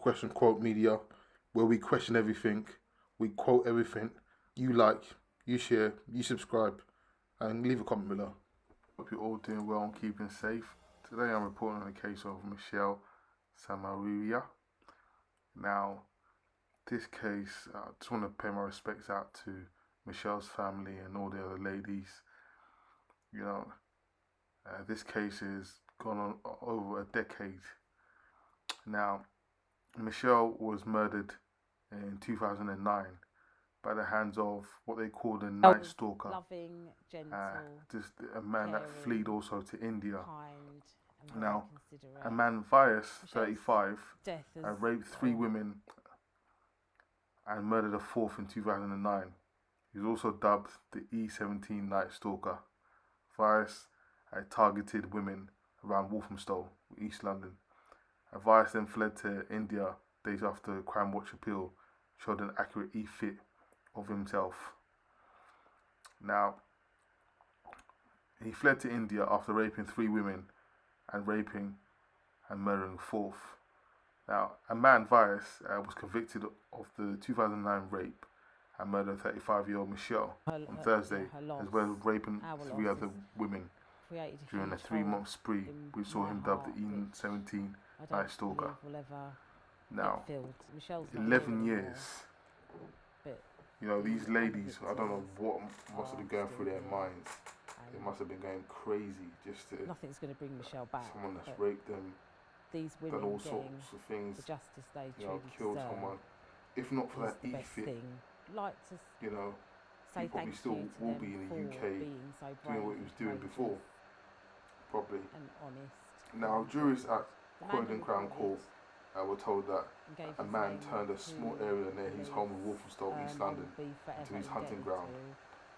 Question Quote Media, where we question everything, we quote everything. You like, you share, you subscribe, and leave a comment below. Hope you're all doing well and keeping safe. Today I'm reporting on the case of Michelle Samaraweera. Now, this case, I just want to pay my respects out to Michelle's family and all the other ladies. You know, this case has gone on over a decade. Now, Michelle was murdered in 2009 by the hands of what they called a night stalker. Loving, gentle, just a man that fled also to India. Kind, now, a man, Vias, 35, raped 3 women and murdered a 4th in 2009. He was also dubbed the E17 Night Stalker. Vias had targeted women around Walthamstow, East London. Vias then fled to India days after the Crime Watch appeal showed an accurate e-fit of himself. Now, he fled to India after raping 3 women and raping and murdering a 4th. Now, a man, Vias, was convicted of the 2009 rape and murder of 35-year-old Michelle on Thursday, as well as raping 3 other women during a 3-month spree, which saw him dubbed the E17 Night Stalker. Now, 11 years. You know, these ladies, I don't know what must have been going through their minds. They must have been going crazy just to... Nothing's going to bring Michelle back. Someone that's raped them, these women done all sorts of things, the justice they killed someone. If not for that e-fit, you know, he probably still will be in the UK doing what he was doing before, probably. Now, juries at Croydon Crown Court were told that a man turned a small area near his home in Walthamstow, East London, into his hunting ground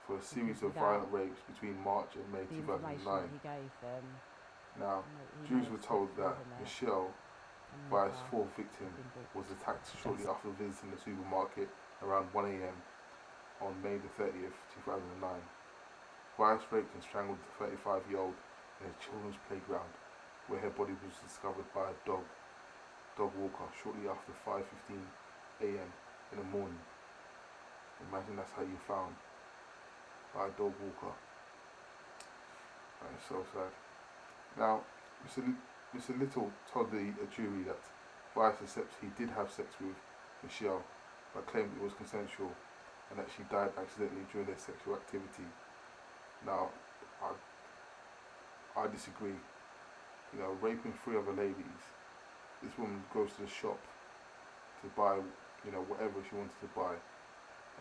for a series of violent rapes between March and May 2009. Now, juries were told that Michelle, Vias' 4th victim, was attacked shortly after visiting the supermarket around 1 AM on May the 30th, 2009. Vias raped and strangled the 35-year-old in a children's playground, where her body was discovered by a dog walker shortly after 5:15 AM in the morning. Imagine that's how you're found, by a dog walker. That is so sad. Now, Mr. Little told the jury that Vias accepts he did have sex with Michelle, but claimed it was consensual and that she died accidentally during their sexual activity. Now, I disagree. You know, raping 3 other ladies. This woman goes to the shop to buy, you know, whatever she wanted to buy,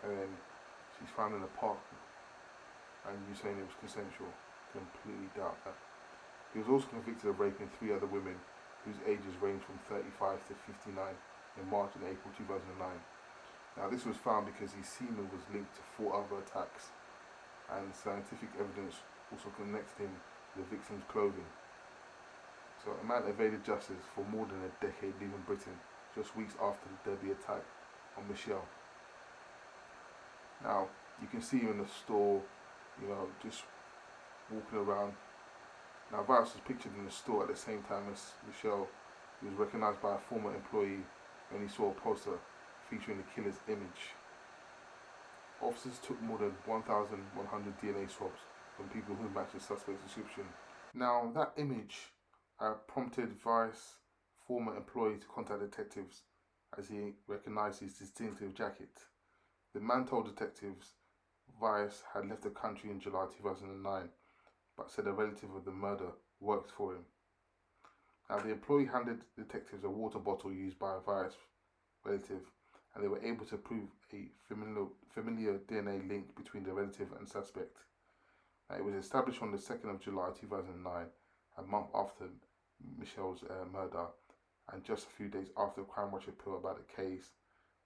and then she's found in a park, and you saying it was consensual. Completely doubt that. He was also convicted of raping 3 other women whose ages range from 35 to 59 in March and April 2009. Now, this was found because his semen was linked to 4 other attacks, and scientific evidence also connected him to the victim's clothing. So a man evaded justice for more than a decade leaving Britain just weeks after the Derby attack on Michelle. Now, you can see him in the store, you know, just walking around. Now, Vias was pictured in the store at the same time as Michelle. He was recognised by a former employee when he saw a poster featuring the killer's image. Officers took more than 1,100 DNA swabs from people who matched the suspect's description. Now, that image prompted Vias' former employee to contact detectives as he recognised his distinctive jacket. The man told detectives Vias had left the country in July 2009, but said a relative of the murder worked for him. Now, the employee handed detectives a water bottle used by a Vias relative, and they were able to prove a familiar DNA link between the relative and suspect. Now, it was established on the 2nd of July 2009, a month after Michelle's murder, and just a few days after the Crime Watch appeal about the case,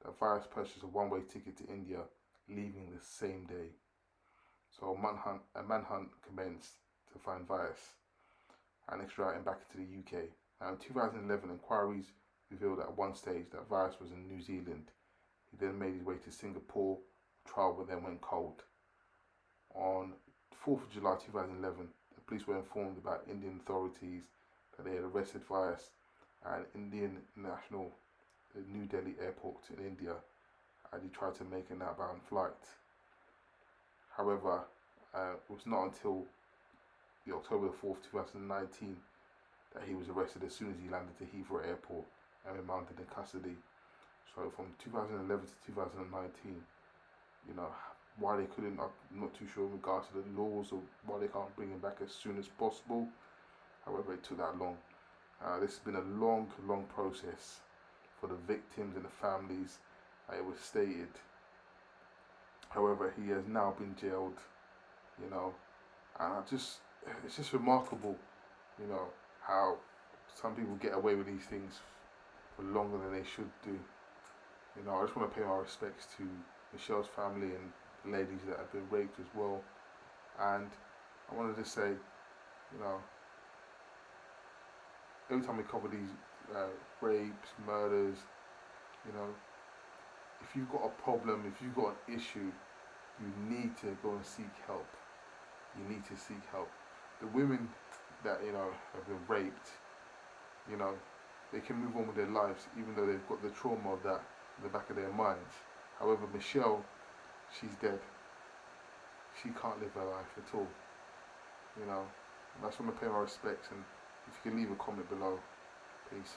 that Vias purchased a one-way ticket to India, leaving the same day. So a manhunt commenced to find Vias and extradite him back into the UK. Now, in 2011, inquiries revealed at one stage that Vias was in New Zealand. He then made his way to Singapore. Trial but then went cold. On 4th of July 2011, the police were informed about Indian authorities that they had arrested Vias, and Indian national the New Delhi airport in India, and he tried to make an outbound flight. However, it was not until the October 4th, 2019 that he was arrested as soon as he landed to Heathrow Airport and remanded in custody. So from 2011 to 2019, you know, why they couldn't, I'm not too sure in regards to the laws or why they can't bring him back as soon as possible. However, it took that long. This has been a long, long process for the victims and the families. It was stated. However, he has now been jailed, you know, and it's just remarkable, you know, how some people get away with these things for longer than they should do. You know, I just want to pay my respects to Michelle's family and the ladies that have been raped as well. And I wanted to say, you know, every time we cover these rapes, murders, you know, if you've got a problem, if you've got an issue, you need to go and seek help. You need to seek help. The women that, you know, have been raped, you know, they can move on with their lives even though they've got the trauma of that in the back of their minds. However, Michelle, she's dead. She can't live her life at all. You know, and I just want to pay my respects, and if you can leave a comment below, peace.